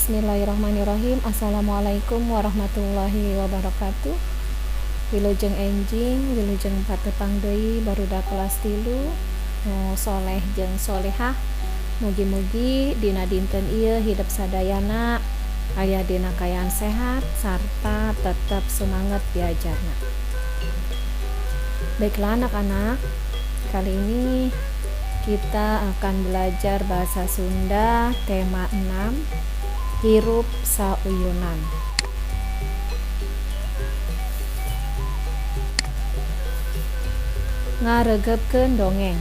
Bismillahirrahmanirrahim. Assalamualaikum warahmatullahi wabarakatuh. Wilujeng enjing, wilujeng patepang deui barudak kelas 3 nu soleh jeung solehah. Mugi-mugi dina dinten ieu hidup sadayana aya dina kayaan sehat sarta tetap semangat diajarna. Baiklah anak-anak, kali ini kita akan belajar bahasa Sunda tema 6, hirup sauyunan. Ngaregepkeun dongeng.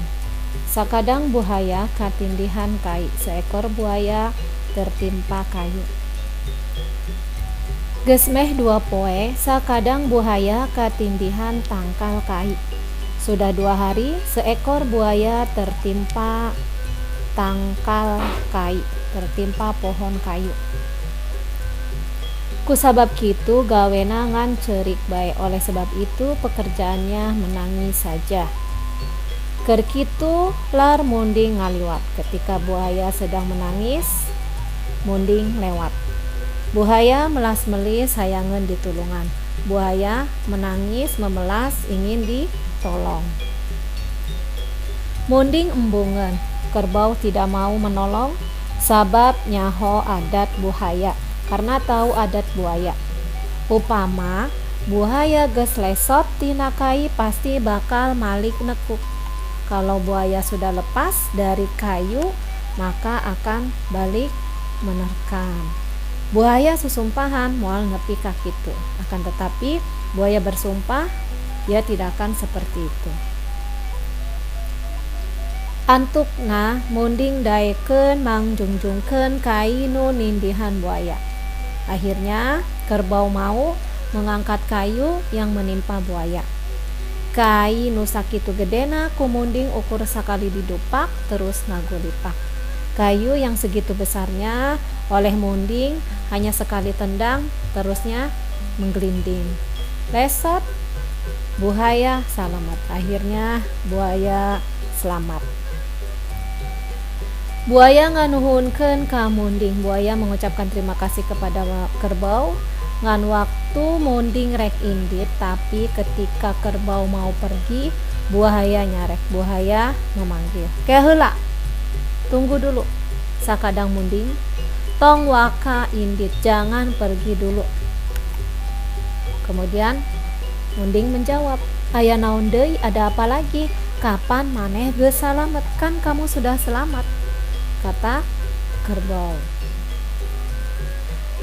Sakadang buaya katindihan kai, seekor buaya tertimpa kayu. Geus meh 2 poe, sakadang buaya katindihan tangkal kai. Sudah 2 hari, seekor buaya tertimpa tangkal kai, tertimpa pohon kayu. Kusabab kitu gawena ngan ceurik bae, oleh sebab itu pekerjaannya menangis saja. Keur kitu lar munding ngaliwat. Ketika buaya sedang menangis, munding lewat. Buaya melas-melis hayangeun ditulungan. Buaya menangis memelas ingin ditolong. Munding embungeun. Kerbau tidak mau menolong, sabab nyaho adat buaya, karena tahu adat buaya. Upama buaya geus lesot tina kai pasti bakal malik nekuk. Kalau buaya sudah lepas dari kayu, maka akan balik menerkam. Buaya susumpahan moal nepi ka kitu. Akan tetapi buaya bersumpah dia tidak akan seperti itu. Antukna munding daekeun mangjungjungkeun kai nu nindihan buaya. Akhirnya kerbau mau mengangkat kayu yang menimpa buaya. Kai nu sakitu gedena ku munding ukur sakali didupak terus nagulipak. Kayu yang segitu besarnya oleh munding hanya sekali tendang terusnya menggelinding. Lesot buaya selamat. Akhirnya buaya selamat. Buaya nganuhunkeun ka munding. Buaya mengucapkan terima kasih kepada kerbau ngan waktu munding rek indit, tapi ketika kerbau mau pergi, buaya nyarek. Buaya memanggil, "Ke heula, tunggu dulu." Sakadang munding, "Tong waka indit, jangan pergi dulu." Kemudian munding menjawab, "Aya naon deui, ada apa lagi? Kapan maneh geus salamet? Kan kamu sudah selamat," kata kerbau.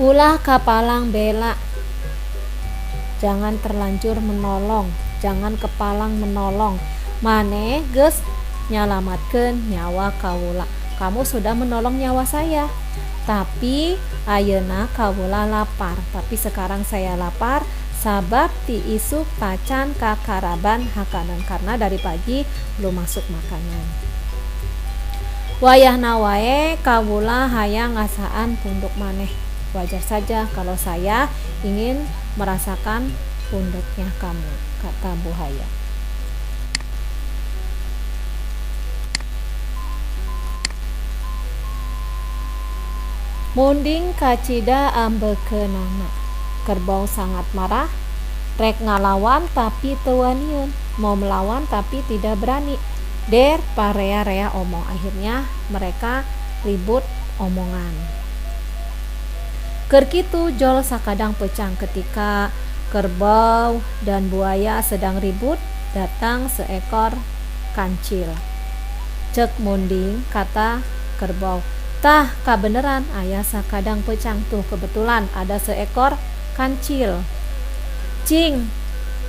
"Ulah kapalang bela, jangan terlanjur menolong, jangan kepalang menolong. Maneh geus nyalamatkeun nyawa kaula. Kamu sudah menolong nyawa saya. Tapi ayeuna kaula lapar. Tapi sekarang saya lapar sabab ti isuk pacan kakaraban hakanan, karena dari pagi belum masuk makanan. Wayahna wae kaula hayang ngasaan punduk maneh. Wajar saja kalau saya ingin merasakan punduknya kamu," kata buaya. Munding kacida ambekeunana. Kerbau sangat marah, rek ngalawan tapi teu waniun, mau melawan tapi tidak berani. Der parea-rea omong. Akhirnya mereka ribut omongan. Keur kitu jol sakadang pecang. Ketika kerbau dan buaya sedang ribut, datang seekor kancil. "Cek munding," kata kerbau, "tah kabeneran aya sakadang pecang tuh, kebetulan ada seekor kancil. Cing,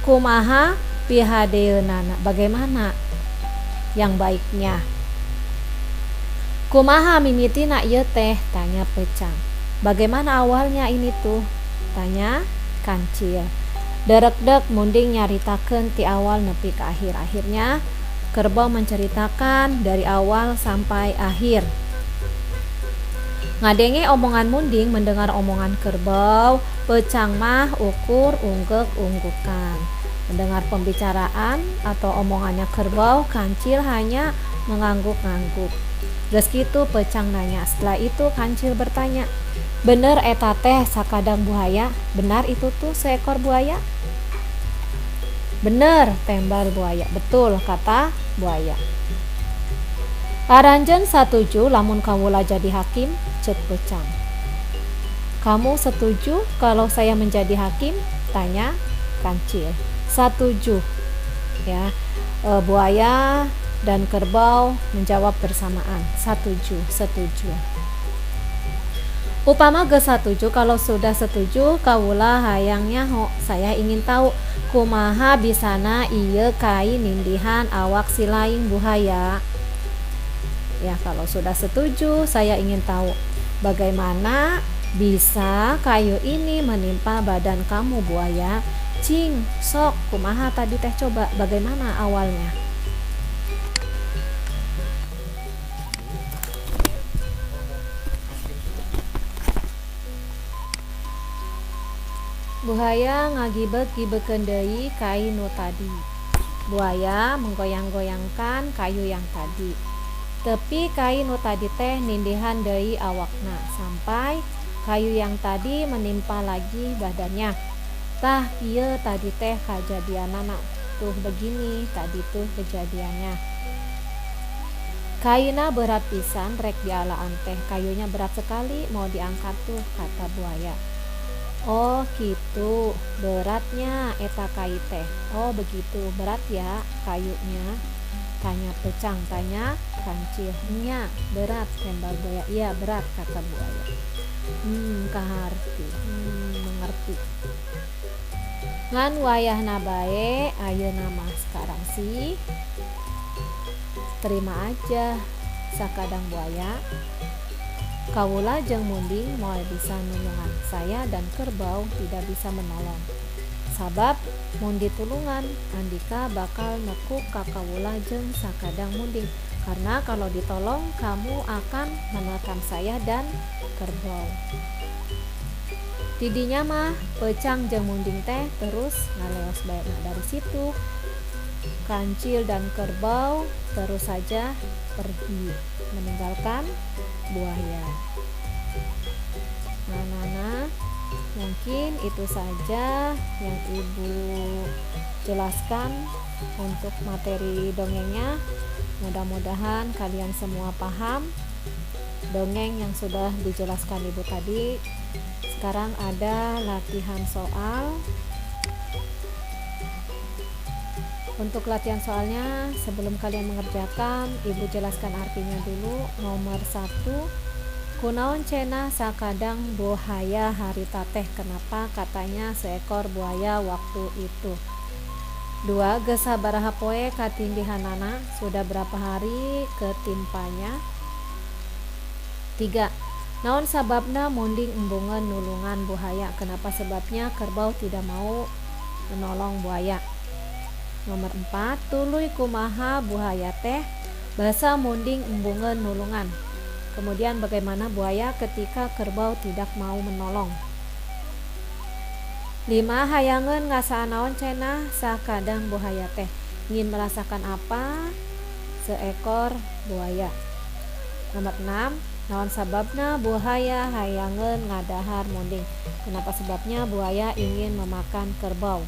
kumaha pihadeunana? Bagaimana yang baiknya? Kumaha mimitina ieu teh?" tanya pecang. "Bagaimana awalnya ini tuh?" tanya kancil. Derek-dek munding nyaritakeun ti awal nepi ke akhir. Akhirnya kerbau menceritakan dari awal sampai akhir. Ngadenge omongan munding, mendengar omongan kerbau, pecang mah ukur unggek-unggukan. Mendengar pembicaraan atau omongannya kerbau, kancil hanya mengangguk-ngangguk. Geus kitu pecang nanya. Setelah itu kancil bertanya, Bener eta teh sakadang buaya. Benar itu tuh seekor buaya? Bener, tembal buaya. Betul kata buaya. Aranjen satuju lamun kawula jadi hakim, cek Pecang. Kamu setuju kalau saya menjadi hakim? Tanya Kancil. Setuju. Ya, buaya dan kerbau menjawab bersamaan. Setuju, setuju. Upama geus satuju, kalau sudah setuju kawula hayang nyaho. Saya ingin tahu kumaha bisana ieu kai nindihan awak si laing buaya. Ya, kalau sudah setuju, saya ingin tahu bagaimana bisa kayu ini menimpa badan kamu buaya. Cing, sok kumaha tadi teh, coba bagaimana awalnya? Buaya ngagibek-gibekeun deui kai nu tadi. Buaya menggoyang-goyangkan kayu yang tadi. Tepi kai nu tadi teh nindihan deui awakna sampai kayu yang tadi menimpa lagi badannya. Tah ieu tadi teh kajadianana. Tuh begini tadi tuh kejadiannya. Kaina berat pisan rek dialaan teh. Kayunya berat sekali mau diangkat tuh, kata buaya. Oh gitu, beratnya eta kayu teh. Oh begitu, berat ya kayunya? Tanya Pecang, tanya Kancil. Nya, berat, tembal buaya. Iya berat, kata buaya. Kaharti, mengerti. Ngan wayahna bae, ayeuna mah sekarang sih terima aja sakadang buaya. Kawula jeung Munding moal bisa nulungan, saya dan kerbau tidak bisa menolong. Sabab mun ditulungan, Andika bakal nekuk ka kawula jeung sakadang Munding. Karena kalau ditolong, kamu akan menekan saya dan kerbau. Didinya mah Pecang jeung Munding teh terus ngaleos bae. Dari situ Kancil dan kerbau terus saja pergi meninggalkan buaya. Nah, mungkin itu saja yang Ibu jelaskan untuk materi dongengnya. Mudah-mudahan kalian semua paham dongeng yang sudah dijelaskan Ibu tadi. Sekarang ada latihan soal. Untuk latihan soalnya, sebelum kalian mengerjakan, Ibu jelaskan artinya dulu. Nomor 1, kunaon cenah sakadang buaya harita teh? Kenapa katanya seekor buaya waktu itu? 2, geus sabaraha poe katindihanana? Sudah berapa hari ketimpanya? 3, naon sababna Munding embungeun nulungan buaya? Kenapa sebabnya kerbau tidak mau menolong buaya? Nomor 4, tuluy kumaha buaya teh basa Munding embungeun nulungan. Kemudian bagaimana buaya ketika kerbau tidak mau menolong? 5, hayangeun ngasaan naon cenah sakadang buaya teh? Ingin merasakan apa seekor buaya? Nomor 6, naon sababna buaya hayangeun ngadahar Munding? Kenapa sebabnya buaya ingin memakan kerbau?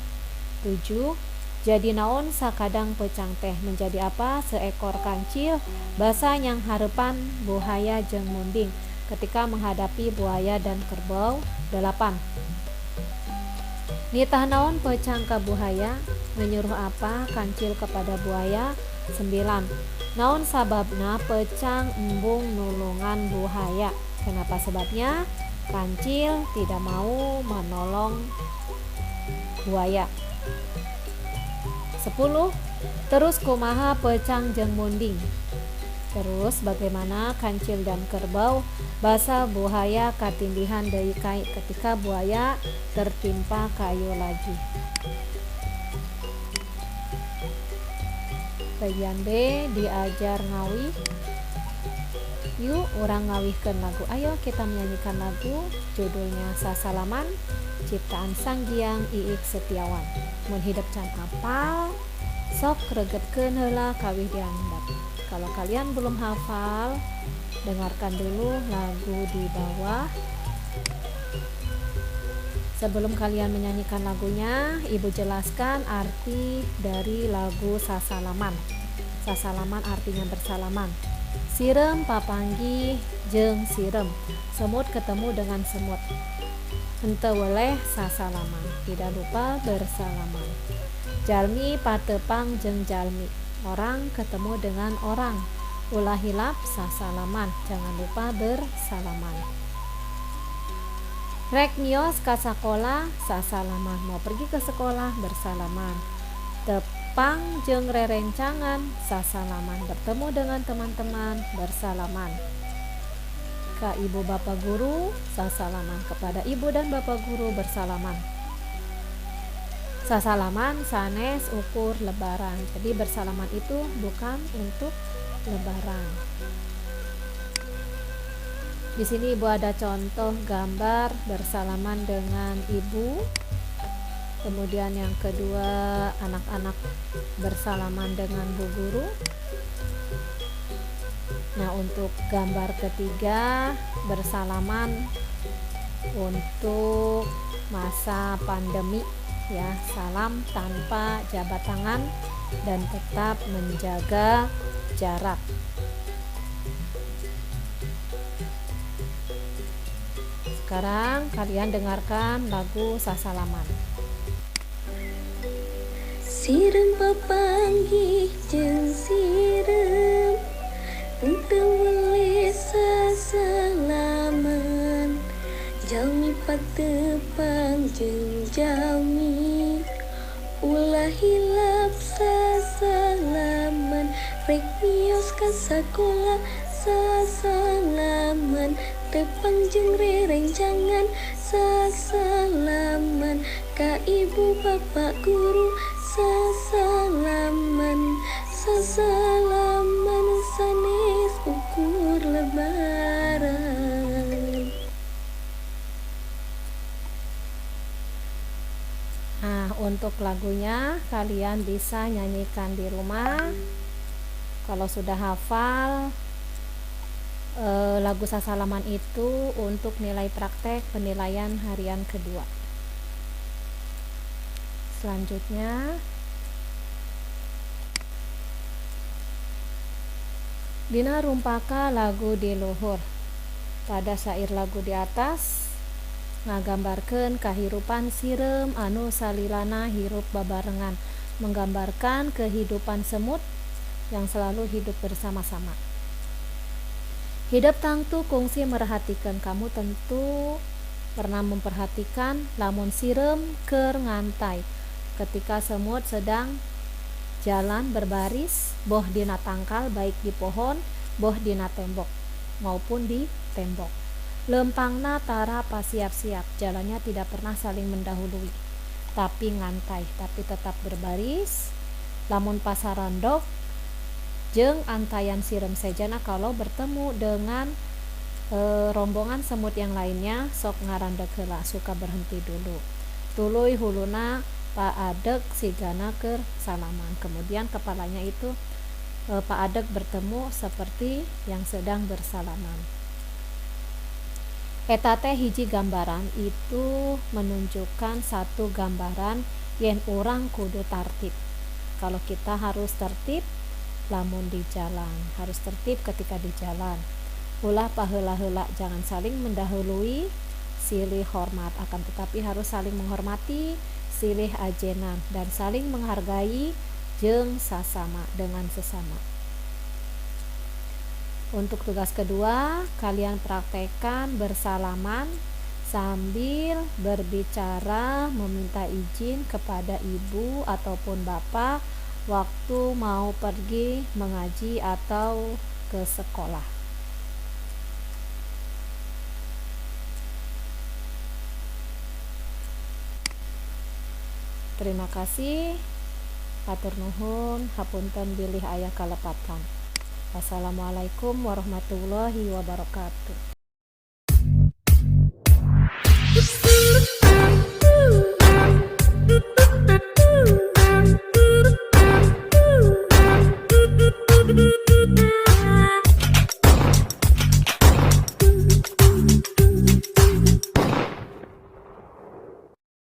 7, jadi naon sakadang Pecang teh? Menjadi apa seekor Kancil basa nyang harepan buaya jeung Munding ketika menghadapi buaya dan kerbau? 8, nitah naon Pecang ka buaya? Menyuruh apa Kancil kepada buaya? 9, naon sababna Pecang embung nulungan buaya? Kenapa sebabnya Kancil tidak mau menolong buaya? 10, terus kumaha Pecang jeung Munding? Terus bagaimana Kancil dan kerbau basa buaya katindihan deui kai ketika buaya tertimpa kayu lagi? Bagian B, diajar ngawih. Yuk urang ngawihkeun lagu. Ayo kita menyanyikan lagu judulnya Sasalaman, ciptaan Sanghyang Iik Setiawan. Mun hidup can apal, sok regetkeun heula kawih dihandap. Kalau kalian belum hafal, dengarkan dulu lagu di bawah. Sebelum kalian menyanyikan lagunya, Ibu jelaskan arti dari lagu sasalaman. Sasalaman artinya bersalaman. Sirem papanggih jeung sirem, semut ketemu dengan semut. Henteu weleh sasalaman, tidak lupa bersalaman. Jalmi patepang jeung jalmi, orang ketemu dengan orang. Ulah hilap sasalaman, jangan lupa bersalaman. Rek mios ka sakola sasalaman, mau pergi ke sekolah bersalaman. Tepang jeung rerencangan sasalaman, bertemu dengan teman-teman bersalaman. Ka ibu bapak guru sasalaman, kepada ibu dan bapak guru bersalaman. Sasalaman sanes ukur lebaran, jadi bersalaman itu bukan untuk lebaran. Di sini ibu ada contoh gambar bersalaman dengan ibu. Kemudian yang kedua, anak-anak bersalaman dengan bu guru. Nah, untuk gambar ketiga, bersalaman untuk masa pandemi ya, salam tanpa jabat tangan dan tetap menjaga jarak. Sekarang kalian dengarkan lagu sasalaman. Sirem papanggih jeung sirem, henteu weleh sasalaman. Jalmi patepang jeung jalmi, ulah hilap sasalaman. Rek mios ka sakola sasalaman, tepang jeung rerencangan sasalaman. Ka ibu bapak guru sasalaman. Sasalaman sanes ukur lebaran. Nah, untuk lagunya kalian bisa nyanyikan di rumah. Kalau sudah hafal lagu sasalaman itu untuk nilai praktek penilaian harian kedua. Selanjutnya, dina rumpaka lagu di luhur. Pada syair lagu di atas ngagambarkeun kahirupan sirem anu salilana hirup babarengan, menggambarkan kehidupan semut yang selalu hidup bersama-sama. Hidup tangtu kungsi merhatikan, kamu tentu pernah memperhatikan lamun sirem keur ngantai ketika semut sedang jalan berbaris boh dina tangkal, baik di pohon boh dina tembok maupun di tembok. Lempangna tara pasiap-siap, jalannya tidak pernah saling mendahului tapi ngantai, tapi tetap berbaris. Lamun pasarandok jeung antayan sirem sejana, kalau bertemu dengan rombongan semut yang lainnya sok ngarandeg heula, suka berhenti dulu. Tuluy huluna paadeg sigana keur salaman, kemudian kepalanya itu paadeg bertemu seperti yang sedang bersalaman. Eta teh hiji gambaran, itu menunjukkan satu gambaran yen urang kudu tartib. Kalau kita harus tertib lamun di jalan, harus tertib ketika di jalan. Ulah paheula-heula, jangan saling mendahului, silih hormat, akan tetapi harus saling menghormati, silih ajenan, dan saling menghargai jeung sasama, dengan sesama. Untuk tugas kedua, kalian praktekkan bersalaman sambil berbicara, meminta izin kepada ibu ataupun bapak waktu mau pergi mengaji atau ke sekolah. Terima kasih. Hatur nuhun, hapunten bilih aya kalepatan. Wassalamualaikum warahmatullahi wabarakatuh.